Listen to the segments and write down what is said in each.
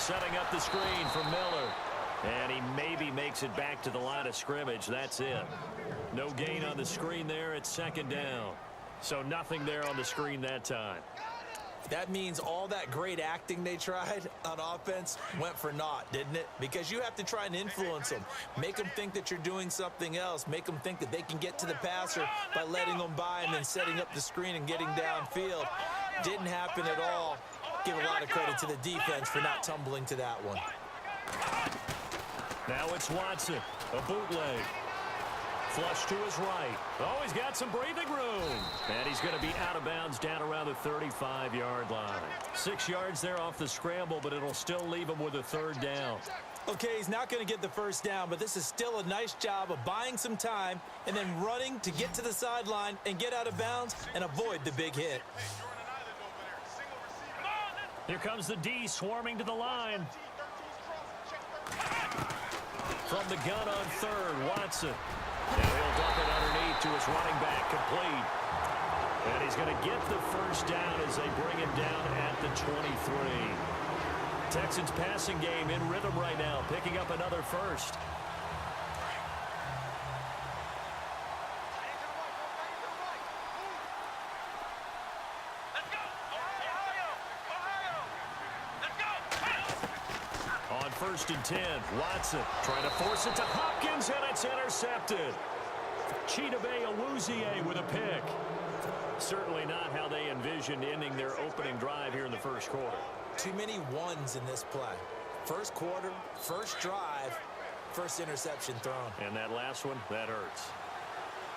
setting up the screen for Miller. And he maybe makes it back to the line of scrimmage. That's it. No gain on the screen there. It's second down. So nothing there on the screen that time. That means all that great acting they tried on offense went for naught, didn't it? Because you have to try and influence them. Make them think that you're doing something else. Make them think that they can get to the passer by letting them by and then setting up the screen and getting downfield. Didn't happen at all. Give a lot of credit to the defense for not tumbling to that one. Now it's Watson, a bootleg. Flush to his right. Oh, he's got some breathing room. And he's going to be out of bounds down around the 35-yard line. 6 yards there off the scramble, but it'll still leave him with a third down. Okay, he's not going to get the first down, but this is still a nice job of buying some time and then running to get to the sideline and get out of bounds and avoid the big hit. Here comes the D swarming to the line. From the gun on third, Watson. And he'll dump it underneath to his running back, complete. And he's going to get the first down as they bring him down at the 23. Texans passing game in rhythm right now, picking up another first. On 1st and 10, Watson trying to force it to Hopkins, and it's intercepted. Chidobe Awuzie with a pick. Certainly not how they envisioned ending their opening drive here in the first quarter. Too many ones in this play. First quarter, first drive, first interception thrown. And that last one, that hurts.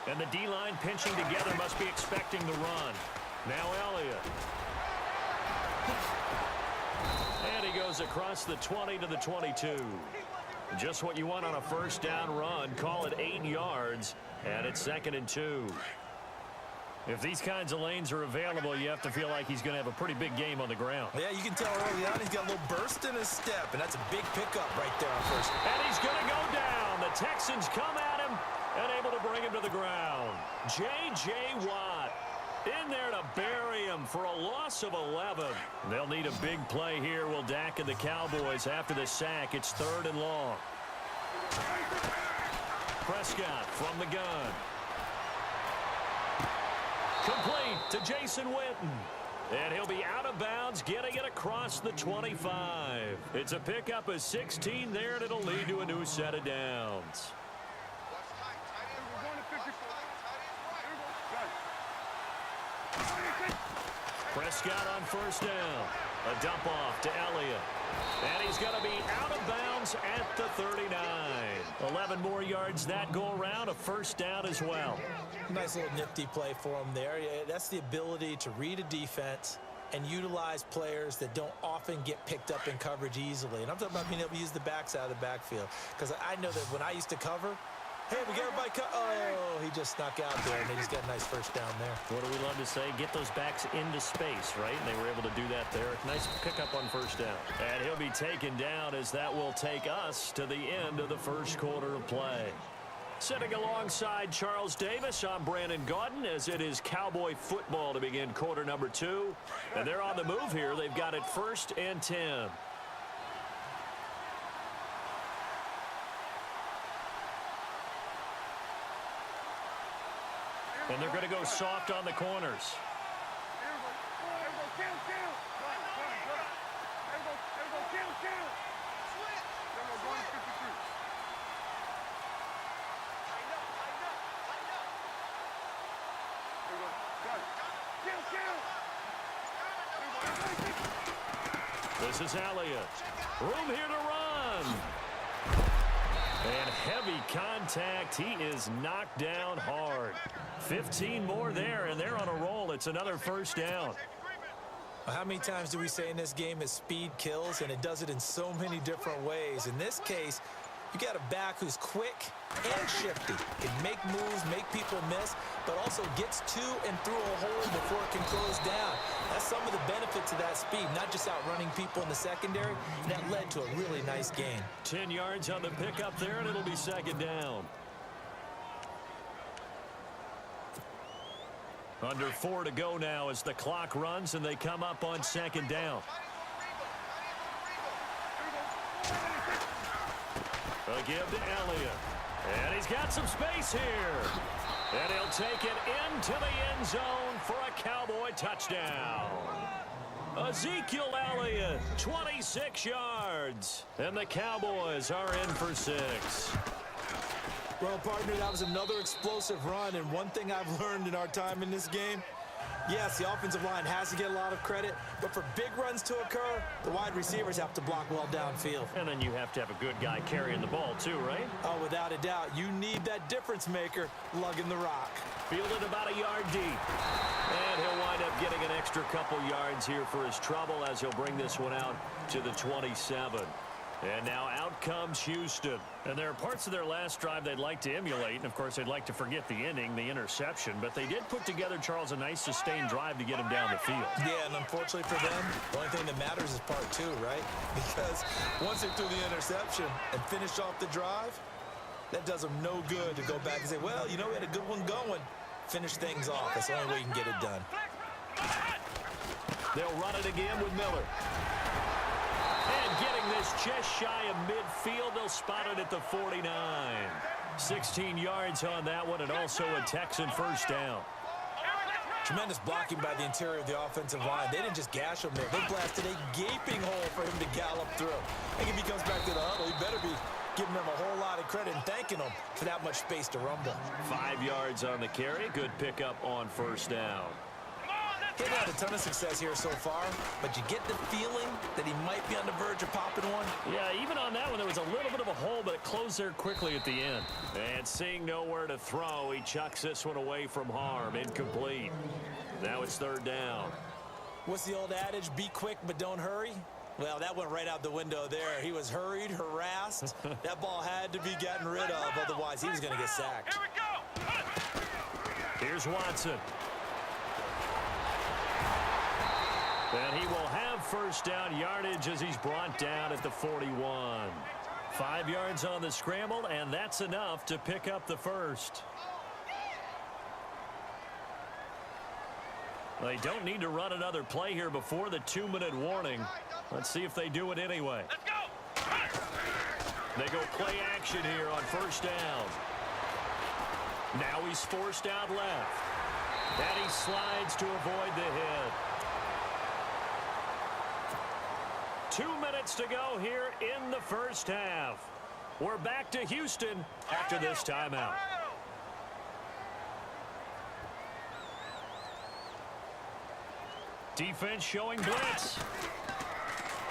And the D-line pinching together must be expecting the run. Now Elliott. And he goes across the 20 to the 22. Just what you want on a first down run. Call it 8 yards, and it's 2nd and 2. If these kinds of lanes are available, you have to feel like he's going to have a pretty big game on the ground. Yeah, you can tell early on he's got a little burst in his step, and that's a big pickup right there on first. And he's going to go down. The Texans come at him and able to bring him to the ground. J.J. Watt in there to bury him for a loss of 11. They'll need a big play here, will Dak and the Cowboys after the sack. It's 3rd and long. Prescott from the gun. Complete to Jason Witten. And he'll be out of bounds, getting it across the 25. It's a pickup of 16 there, and it'll lead to a new set of downs. Prescott on first down. A dump off to Elliott. And he's going to be out of bounds at the 39. 11 more yards that go around, a first down as well. Nice little nifty play for him there. Yeah, that's the ability to read a defense and utilize players that don't often get picked up in coverage easily. And I'm talking about being able to use the backs out of the backfield. Because I know that when I used to cover, hey, we got everybody oh, he just snuck out there, and they just got a nice first down there. What do we love to say? Get those backs into space, right? And they were able to do that there. Nice pickup on first down. And he'll be taken down as that will take us to the end of the first quarter of play. Sitting alongside Charles Davis, I'm Brandon Gaudin as it is Cowboy football to begin quarter number 2. And they're on the move here. They've got it 1st and 10. And they're going to go soft on the corners. This is Elliott. Room here to run. And heavy contact. He is knocked down hard. 15 more there, and they're on a roll. It's another first down. How many times do we say in this game is speed kills, and it does it in so many different ways. In this case, you got a back who's quick and shifty, can make moves, make people miss, but also gets to and through a hole before it can close down. That's some of the benefits of that speed, not just outrunning people in the secondary. And that led to a really nice gain. 10 yards on the pickup there, and it'll be second down. Under 4 to go now as the clock runs and they come up on second down. A give to Elliott. And he's got some space here. And he'll take it into the end zone for a Cowboy touchdown. Ezekiel Elliott, 26 yards. And the Cowboys are in for 6. Well, partner, that was another explosive run. And one thing I've learned in our time in this game, yes, the offensive line has to get a lot of credit, but for big runs to occur, the wide receivers have to block well downfield. And then you have to have a good guy carrying the ball too, right? Oh, without a doubt. You need that difference maker lugging the rock. Fielded about a yard deep. And he'll wind up getting an extra couple yards here for his trouble as he'll bring this one out to the 27. And now out comes Houston. And there are parts of their last drive they'd like to emulate. And, of course, they'd like to forget the inning, the interception. But they did put together, Charles, a nice sustained drive to get him down the field. Yeah, and unfortunately for them, the only thing that matters is part 2, right? Because once they threw the interception and finished off the drive, that does them no good to go back and say, well, you know, we had a good one going. Finish things off. That's the only way you can get it done. They'll run it again with Miller. And getting this just shy of midfield, they'll spot it at the 49. 16 yards on that one, and also a Texan first down. Tremendous blocking by the interior of the offensive line. They didn't just gash him there. They blasted a gaping hole for him to gallop through. I think if he comes back to the huddle, he better be giving them a whole lot of credit and thanking them for that much space to rumble. 5 yards on the carry. Good pickup on first down. He's had a ton of success here so far, but you get the feeling that he might be on the verge of popping one. Yeah, even on that one, there was a little bit of a hole, but it closed there quickly at the end. And seeing nowhere to throw, he chucks this one away from harm. Incomplete. Now it's third down. What's the old adage? Be quick, but don't hurry. Well, that went right out the window there. He was hurried, harassed. That ball had to be gotten rid of, otherwise he was going to get sacked. Here we go. Here's Watson. And he will have first down yardage as he's brought down at the 41. 5 yards on the scramble, and that's enough to pick up the first. They don't need to run another play here before the 2-minute warning. Let's see if they do it anyway. Let's go. They go play action here on first down. Now he's forced out left. And he slides to avoid the hit. 2 minutes to go here in the first half. We're back to Houston after this timeout. Defense showing blitz.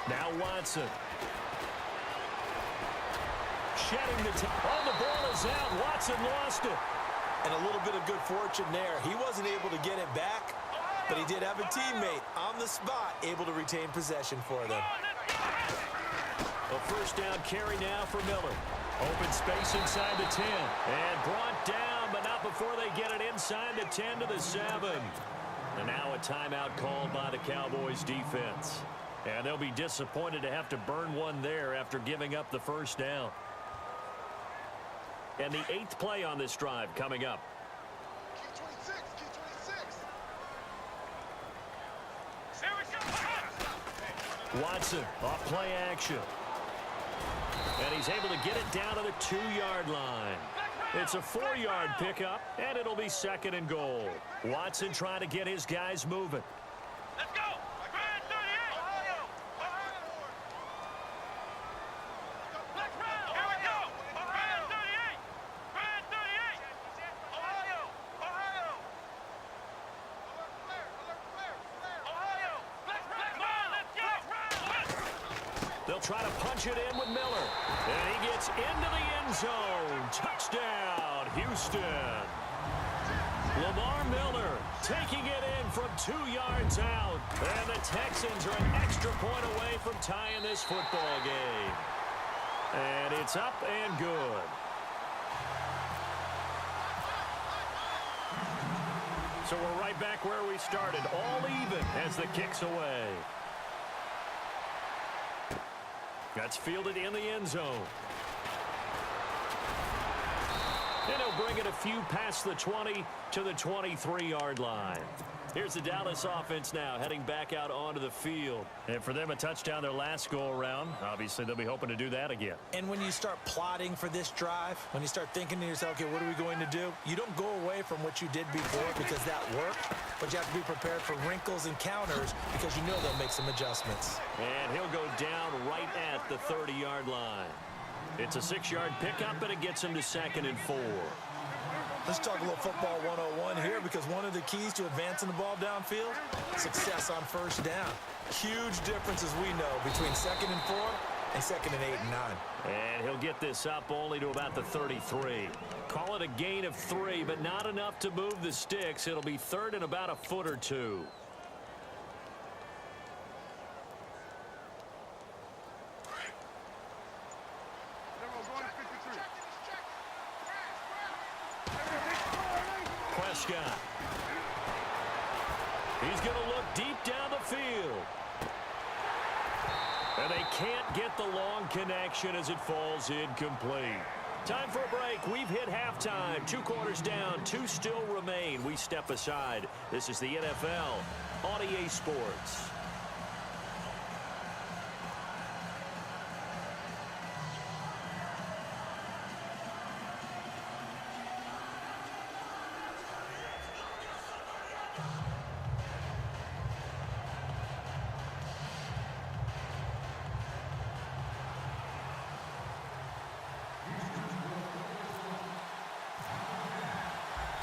Now Watson. Shedding the time. Oh, the ball is out. Watson lost it. And a little bit of good fortune there. He wasn't able to get it back, but he did have a teammate on the spot able to retain possession for them. A first down carry now for Miller. Open space inside the 10. And brought down, but not before they get it inside the 10 to the 7. And now a timeout called by the Cowboys defense. And they'll be disappointed to have to burn one there after giving up the first down. And the 8th play on this drive coming up. Watson off play action. And he's able to get it down to the 2-yard line. It's a 4-yard pickup, and it'll be 2nd and goal. Watson trying to get his guys moving. Let's go. Grand 38. Here we go. Grand 38. Grand 38. Ohio. Let's go. They'll try to punch it in with Miller. And he gets into the end zone. Touchdown, Houston. Lamar Miller taking it in from 2 yards out. And the Texans are an extra point away from tying this football game. And it's up and good. So we're right back where we started, all even as the kick's away. That's fielded in the end zone. And he'll bring it a few past the 20 to the 23-yard line. Here's the Dallas offense now heading back out onto the field. And for them, a touchdown their last go-around. Obviously, they'll be hoping to do that again. And when you start plotting for this drive, when you start thinking to yourself, okay, what are we going to do? You don't go away from what you did before because that worked, but you have to be prepared for wrinkles and counters because you know they'll make some adjustments. And he'll go down right at the 30-yard line. It's a 6-yard pickup, and it gets him to 2nd and 4. Let's talk a little football 101 here because one of the keys to advancing the ball downfield, success on first down. Huge difference, as we know, between 2nd and 4 and 2nd and 8 and 9. And he'll get this up only to about the 33. Call it a gain of 3, but not enough to move the sticks. It'll be 3rd and about a foot or two. Prescott. He's going to look deep down the field. And they can't get the long connection as it falls incomplete. Time for a break. We've hit halftime. 2 quarters down. 2 still remain. We step aside. This is the NFL on EA Sports.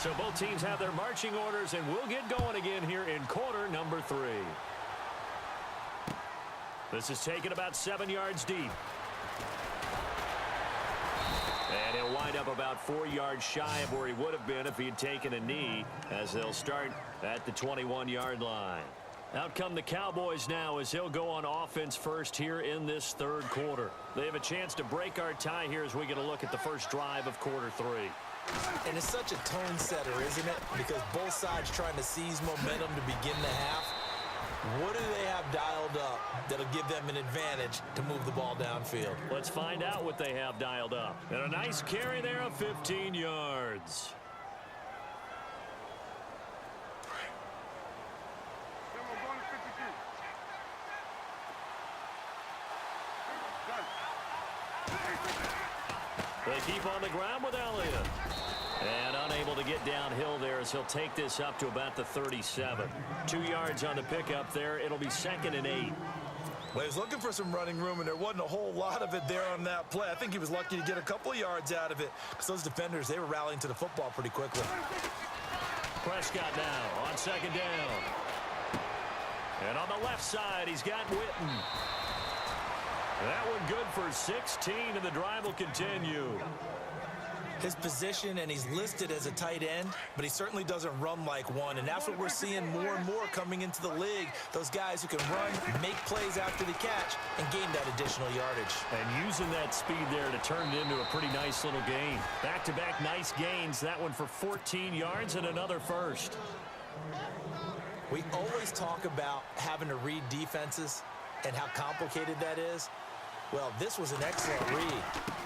So both teams have their marching orders, and we'll get going again here in quarter number 3. This is taken about 7 yards deep. And he'll wind up about 4 yards shy of where he would have been if he had taken a knee, as they'll start at the 21-yard line. Out come the Cowboys now as he'll go on offense first here in this 3rd quarter. They have a chance to break our tie here as we get a look at the first drive of quarter 3. And it's such a tone setter, isn't it? Because both sides trying to seize momentum to begin the half. What do they have dialed up that'll give them an advantage to move the ball downfield? Let's find out what they have dialed up. And a nice carry there of 15 yards. They keep on the ground with Elliott. And unable to get downhill there as he'll take this up to about the 37. 2 yards on the pickup there. It'll be 2nd and 8. Well, he was looking for some running room, and there wasn't a whole lot of it there on that play. I think he was lucky to get a couple of yards out of it because those defenders, they were rallying to the football pretty quickly. Prescott now on 2nd down. And on the left side, he's got Witten. That one good for 16, and the drive will continue. His position, and he's listed as a tight end, but he certainly doesn't run like one, and that's what we're seeing more and more coming into the league. Those guys who can run, make plays after the catch, and gain that additional yardage. And using that speed there to turn it into a pretty nice little gain. Back-to-back nice gains. That one for 14 yards and another first. We always talk about having to read defenses and how complicated that is. Well, this was an excellent read.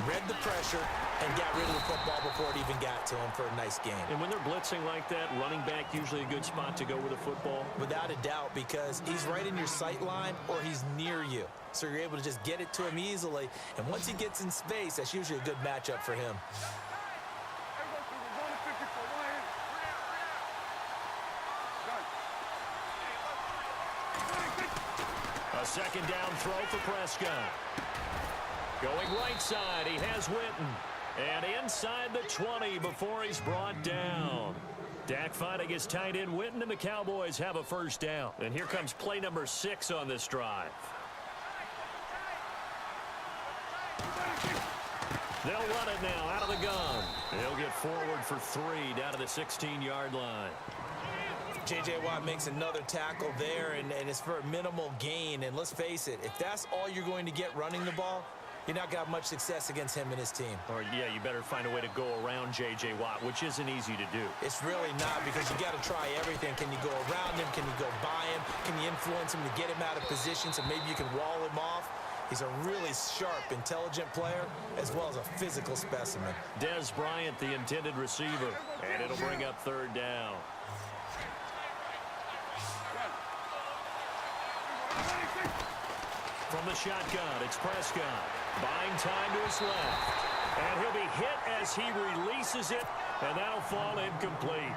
Read the pressure and got rid of the football before it even got to him for a nice gain. And when they're blitzing like that, running back usually a good spot to go with a football? Without a doubt, because he's right in your sight line or he's near you. So you're able to just get it to him easily. And once he gets in space, that's usually a good matchup for him. A 2nd down throw for Prescott. Going right side, he has Witten. And inside the 20 before he's brought down. Dak fighting his tight end Witten, and the Cowboys have a first down. And here comes play number 6 on this drive. They'll run it now out of the gun. They'll get forward for 3 down to the 16-yard line. J.J. Watt makes another tackle there, and it's for a minimal gain. And let's face it, if that's all you're going to get running the ball, you're not going to have much success against him and his team. Or, yeah, you better find a way to go around J.J. Watt, which isn't easy to do. It's really not, because you got to try everything. Can you go around him? Can you go by him? Can you influence him to get him out of position so maybe you can wall him off? He's a really sharp, intelligent player, as well as a physical specimen. Dez Bryant, the intended receiver, and it'll bring up 3rd down. From the shotgun, it's Prescott. Buying time to his left. And he'll be hit as he releases it, and that'll fall incomplete.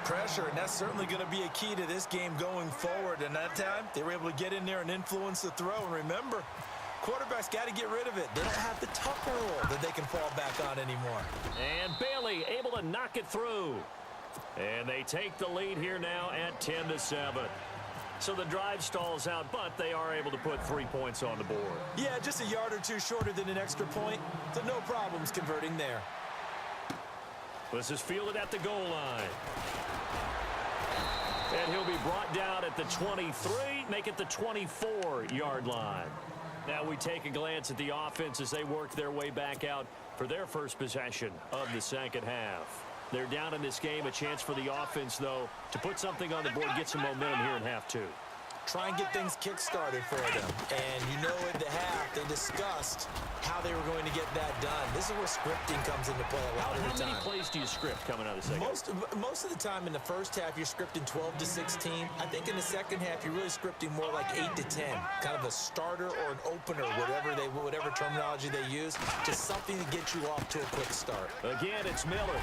Pressure, and that's certainly going to be a key to this game going forward. And that time, they were able to get in there and influence the throw. And remember, quarterbacks got to get rid of it. They don't have the tucker roll that they can fall back on anymore. And Bailey able to knock it through. And they take the lead here now at 10-7. So the drive stalls out, but they are able to put 3 points on the board. Yeah, just a yard or two shorter than an extra point, so no problems converting there. This is fielded at the goal line. And he'll be brought down at the 23, make it the 24-yard line. Now we take a glance at the offense as they work their way back out for their first possession of the second half. They're down in this game. A chance for the offense, though, to put something on the board, get some momentum here in half two. Try and get things kick-started for them. And you know in the half, they discussed how they were going to get that done. This is where scripting comes into play a lot of the time. How many plays do you script coming out of the second half? Most of the time in the first half, you're scripting 12 to 16. I think in the second half, you're really scripting more like 8 to 10. Kind of a starter or an opener, whatever terminology they use. Just something to get you off to a quick start. Again, it's Miller.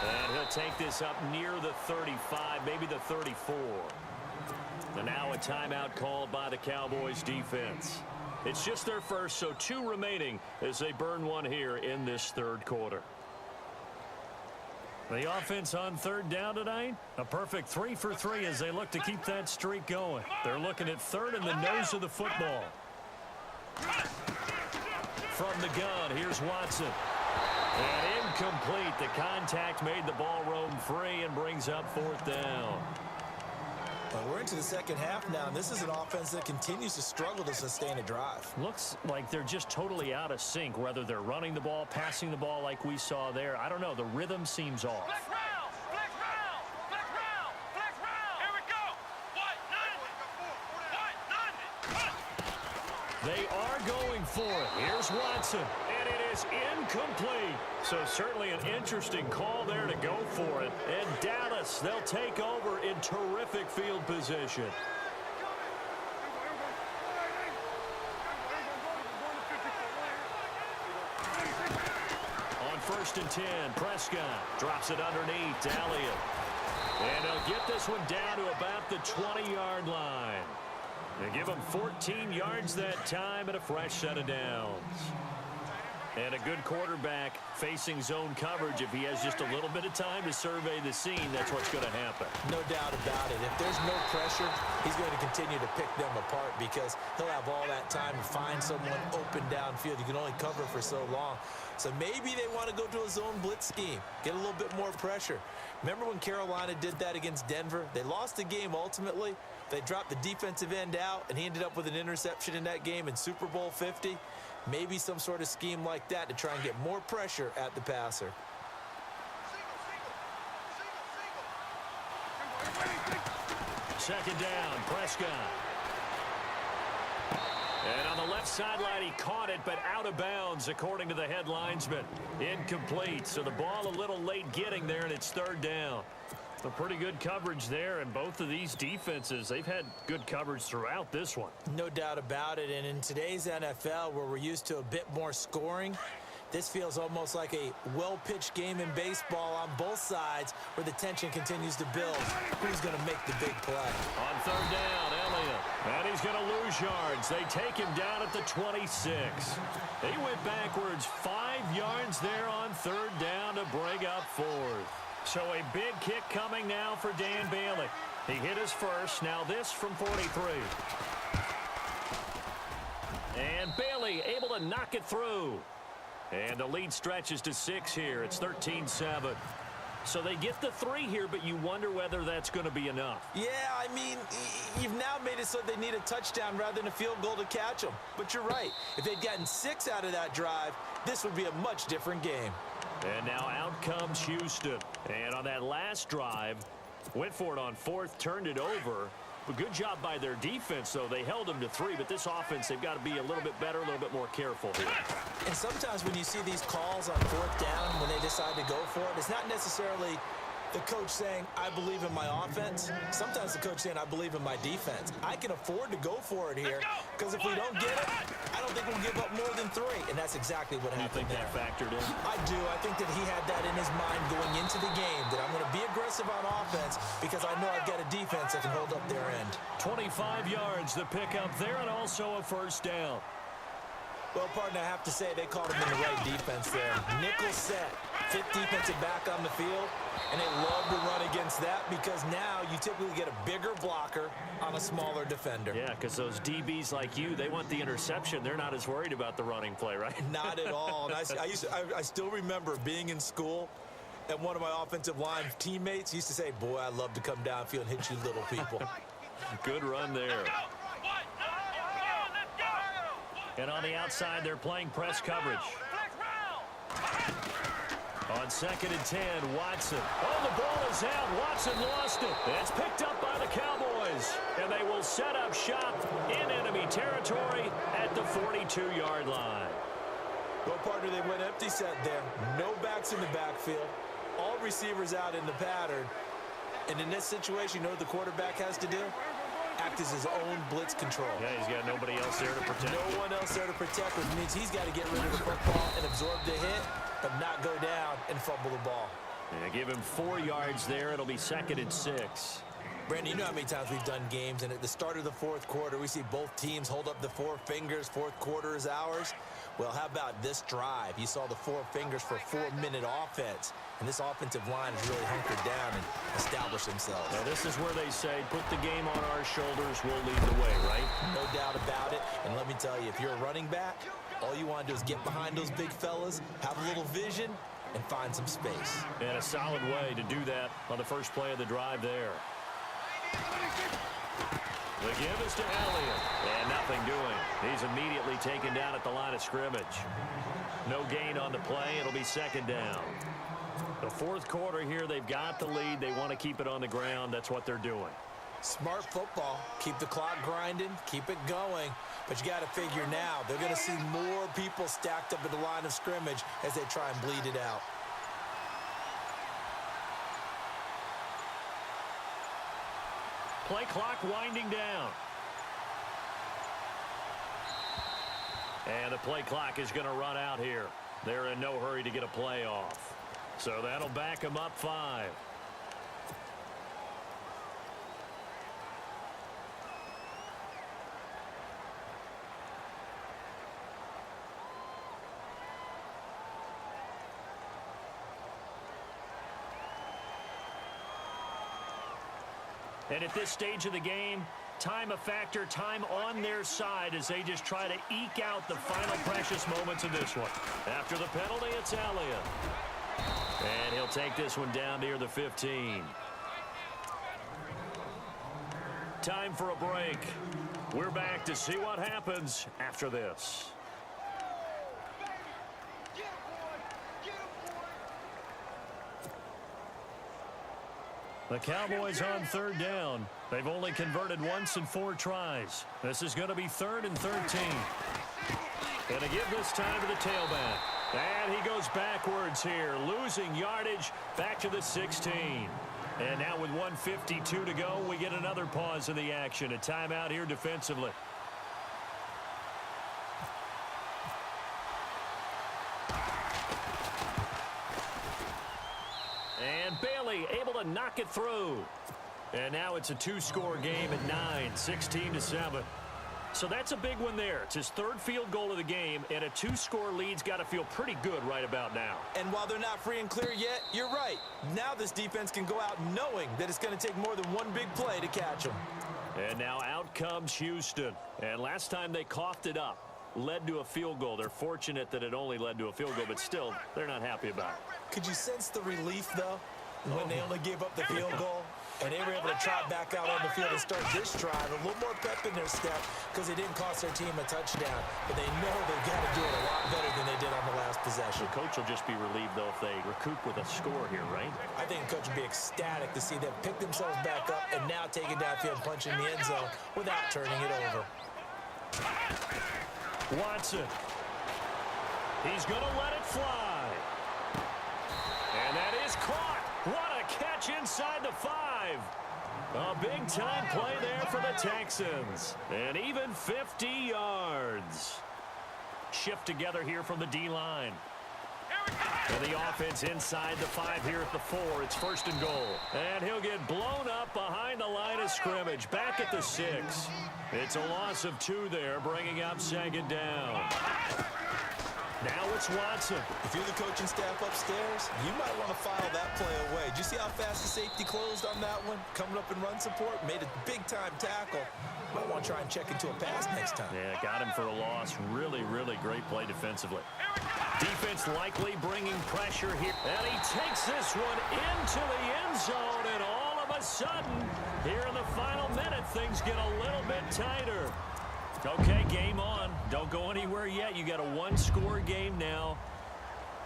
And he'll take this up near the 35, maybe the 34. And now a timeout called by the Cowboys defense. It's just their first, so 2 remaining as they burn one here in this third quarter. The offense on third down tonight, a perfect 3 for 3 as they look to keep that streak going. They're looking at third in the nose of the football. From the gun, here's Watson. And incomplete. The contact made the ball roam free and brings up fourth down. But we're into the second half now, and this is an offense that continues to struggle to sustain a drive. Looks like they're just totally out of sync, whether they're running the ball, passing the ball like we saw there. I don't know. The rhythm seems off. Flex round! Flex round! Flex round! Flex round! Here we go! What? None! They are going for it. Here's Watson. And it is incomplete. So certainly an interesting call there to go for it. And Dallas, they'll take over in terrific field position. On 1st and 10, Prescott drops it underneath to Elliott. And they'll get this one down to about the 20-yard line. They give him 14 yards that time and a fresh set of downs. And a good quarterback facing zone coverage. If he has just a little bit of time to survey the scene, that's what's going to happen. No doubt about it. If there's no pressure, he's going to continue to pick them apart because he'll have all that time to find someone open downfield. You can only cover for so long. So maybe they want to go to a zone blitz scheme, get a little bit more pressure. Remember when Carolina did that against Denver? They lost the game ultimately. They dropped the defensive end out, and he ended up with an interception in that game in Super Bowl 50. Maybe some sort of scheme like that to try and get more pressure at the passer. Second down, Prescott. And on the left sideline, he caught it, but out of bounds, according to the head linesman. Incomplete, so the ball a little late getting there, and it's third down. A pretty good coverage there, and both of these defenses, they've had good coverage throughout this one. No doubt about it, and in today's NFL, where we're used to a bit more scoring, this feels almost like a well-pitched game in baseball on both sides where the tension continues to build. Who's going to make the big play? On third down, Elliott. And he's going to lose yards. They take him down at the 26. He went backwards 5 yards there on third down to bring up fourth. So a big kick coming now for Dan Bailey. He hit his first. Now this from 43. And Bailey able to knock it through. And the lead stretches to 6 here. It's 13-7. So they get the 3 here, but you wonder whether that's going to be enough. Yeah, I mean, you've now made it so they need a touchdown rather than a field goal to catch them. But you're right. If they'd gotten 6 out of that drive, this would be a much different game. And now out comes Houston. And on that last drive, went for it on 4th, turned it over. But good job by their defense, though. They held them to 3, but this offense, they've got to be a little bit better, a little bit more careful here. And sometimes when you see these calls on 4th down, when they decide to go for it, it's not necessarily The coach saying, I believe in my offense. Sometimes the coach saying, I believe in my defense. I can afford to go for it here because if we don't get it, I don't think we'll give up more than 3. And that's exactly what happened there. You think that factored in? I do. I think that he had that in his mind going into the game, that I'm going to be aggressive on offense because I know I've got a defense that can hold up their end. 25 yards the pickup there and also a first down. Well, partner, I have to say they called him in the right defense there. Nickel set, 5th defensive back on the field, and they love to run against that because now you typically get a bigger blocker on a smaller defender. Yeah, because those DBs like you, they want the interception. They're not as worried about the running play, right? Not at all. And I still remember being in school, and one of my offensive line teammates used to say, boy, I love to come downfield and hit you little people. Good run there. And on the outside, they're playing press coverage. On 2nd and 10, Watson. Oh, the ball is out. Watson lost it. It's picked up by the Cowboys. And they will set up shop in enemy territory at the 42-yard line. Well, partner, they went empty set there. No backs in the backfield. All receivers out in the pattern. And in this situation, you know what the quarterback has to do? Act as his own blitz control. Yeah, he's got nobody else there to protect. No one else there to protect, which means he's got to get rid of the football and absorb the hit, but not go down and fumble the ball. Yeah, give him 4 yards there. It'll be 2nd and 6. Brandon, you know how many times we've done games, and at the start of the 4th quarter, we see both teams hold up the 4 fingers, 4th quarter is ours. Well, how about this drive? You saw the 4 fingers for 4-minute offense, and this offensive line has really hunkered down and established themselves. Now, this is where they say, put the game on our shoulders, we'll lead the way, right? No doubt about it, and let me tell you, if you're a running back, all you want to do is get behind those big fellas, have a little vision, and find some space. And a solid way to do that on the first play of the drive there. The give is to Elliott, and nothing doing. He's immediately taken down at the line of scrimmage. No gain on the play. It'll be 2nd down. The 4th quarter here, they've got the lead. They want to keep it on the ground. That's what they're doing. Smart football. Keep the clock grinding. Keep it going. But you got to figure now, they're going to see more people stacked up at the line of scrimmage as they try and bleed it out. Play clock winding down. And the play clock is going to run out here. They're in no hurry to get a play off. So that'll back them up 5. And at this stage of the game, time a factor, time on their side as they just try to eke out the final precious moments of this one. After the penalty, it's Elliott. And he'll take this one down near the 15. Time for a break. We're back to see what happens after this. The Cowboys on 3rd down. They've only converted once in 4 tries. This is going to be 3rd and 13. Going to give this time to the tailback. And he goes backwards here, losing yardage back to the 16. And now with 1:52 to go, we get another pause in the action. A timeout here defensively. And Bailey able to knock it through. And now it's a 2-score game at 9, 16-7. So that's a big one there. It's his 3rd field goal of the game, and a 2-score lead's got to feel pretty good right about now. And while they're not free and clear yet, you're right. Now this defense can go out knowing that it's going to take more than one big play to catch them. And now out comes Houston. And last time they coughed it up, led to a field goal. They're fortunate that it only led to a field goal, but still, they're not happy about it. Could you sense the relief, though, when they only gave up the field goal? And they were able to trot back out on the field and start this drive. A little more pep in their step because it didn't cost their team a touchdown. But they know they've got to do it a lot better than they did on the last possession. The coach will just be relieved, though, if they recoup with a score here, right? I think the coach would be ecstatic to see them pick themselves back up and now take it downfield, punch in the end zone without turning it over. Watson. He's going to let it fly. And that is caught. What a catch inside the 5. A big-time play there for the Texans. And even 50 yards. Shift together here from the D-line. And the offense inside the 5 here at the 4. It's 1st and goal. And he'll get blown up behind the line of scrimmage. Back at the 6. It's a loss of 2 there, bringing up 2nd down. Now it's Watson. If you're the coaching staff upstairs, you might want to file that play away. Did you see how fast the safety closed on that one? Coming up in run support, made a big-time tackle. Might want to try and check into a pass next time. Yeah, got him for a loss. Really, really great play defensively. Defense likely bringing pressure here. And he takes this one into the end zone. And all of a sudden, here in the final minute, things get a little bit tighter. Okay, game on. Don't go anywhere yet. You got a 1-score game now.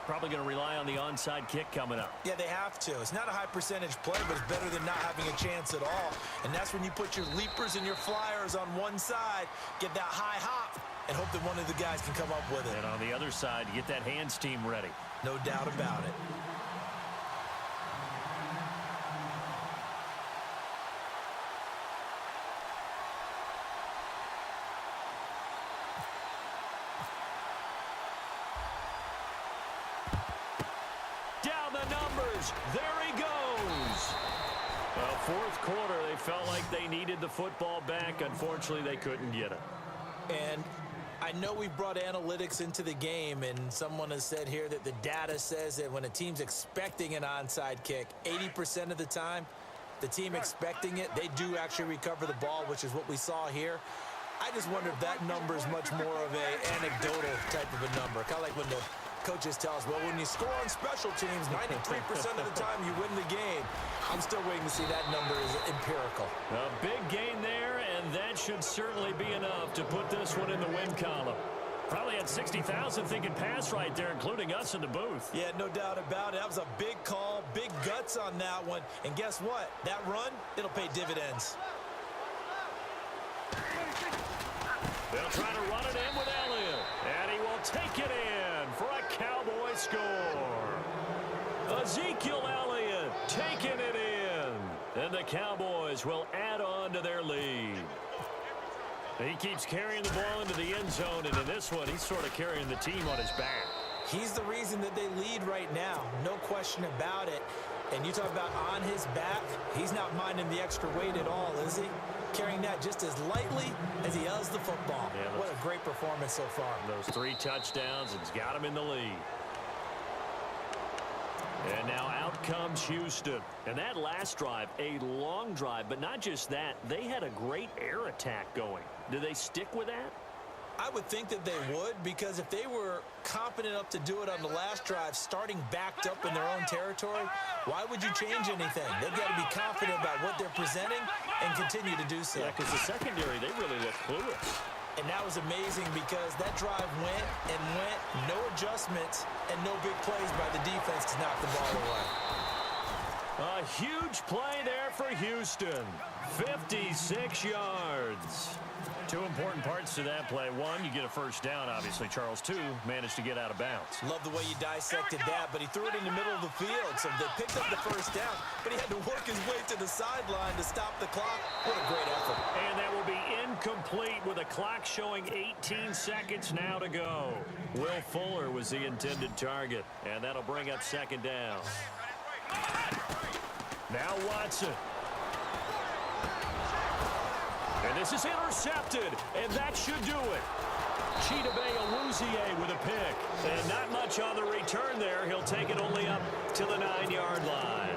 Probably going to rely on the onside kick coming up. Yeah, they have to. It's not a high percentage play, but it's better than not having a chance at all. And that's when you put your leapers and your flyers on one side, get that high hop, and hope that one of the guys can come up with it. And on the other side, you get that hands team ready. No doubt about it. Down the numbers. There he goes. Well, 4th quarter, they felt like they needed the football back. Unfortunately, they couldn't get it. And I know we've brought analytics into the game, and someone has said here that the data says that when a team's expecting an onside kick, 80% of the time, the team expecting it, they do actually recover the ball, which is what we saw here. I just wonder if that number is much more of an anecdotal type of a number. Kind of like when the coaches tell us, well, when you score on special teams, 93% of the time you win the game. I'm still waiting to see that number is empirical. A big gain there, and that should certainly be enough to put this one in the win column. Probably had 60,000 thinking pass right there, including us in the booth. Yeah, no doubt about it. That was a big call, big guts on that one. And guess what? That run, it'll pay dividends. They'll try to run it in with Elliott. And he will take it in for a Cowboy score. Ezekiel Elliott taking it in. And the Cowboys will add on to their lead. He keeps carrying the ball into the end zone, and in this one, he's sort of carrying the team on his back. He's the reason that they lead right now. No question about it. And you talk about on his back, he's not minding the extra weight at all, is he? Carrying that just as lightly as he does the football. Yeah, what a great performance so far. Those 3 touchdowns, it's got him in the lead. And now out comes Houston. And that last drive, a long drive, but not just that. They had a great air attack going. Do they stick with that? I would think that they would, because if they were confident enough to do it on the last drive, starting backed up in their own territory, why would you change anything? They've got to be confident about what they're presenting and continue to do so. Yeah, because the secondary, they really look clueless. And that was amazing because that drive went and went, no adjustments, and no big plays by the defense to knock the ball away. A huge play there for Houston. 56 yards. 2 important parts to that play. 1, you get a first down, obviously. Charles, 2, managed to get out of bounds. Love the way you dissected that, but he threw it in the middle of the field, so they picked up the first down, but he had to work his way to the sideline to stop the clock. What a great effort. And that will be incomplete with a clock showing 18 seconds now to go. Will Fuller was the intended target, and that'll bring up 2nd down. Now Watson. And this is intercepted, and that should do it. Chidobe Awuzie with a pick. And not much on the return there. He'll take it only up to the 9-yard line.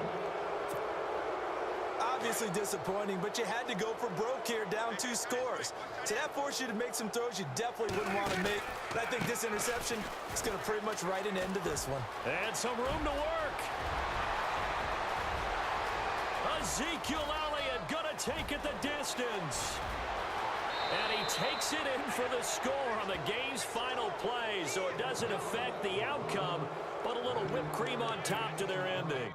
Obviously disappointing, but you had to go for broke here, down 2 scores. So that forced you to make some throws you definitely wouldn't want to make. But I think this interception is going to pretty much write an end to this one. And some room to work. Ezekiel Elliott going to take it the distance. And he takes it in for the score on the game's final play, so it doesn't affect the outcome, but a little whipped cream on top to their ending.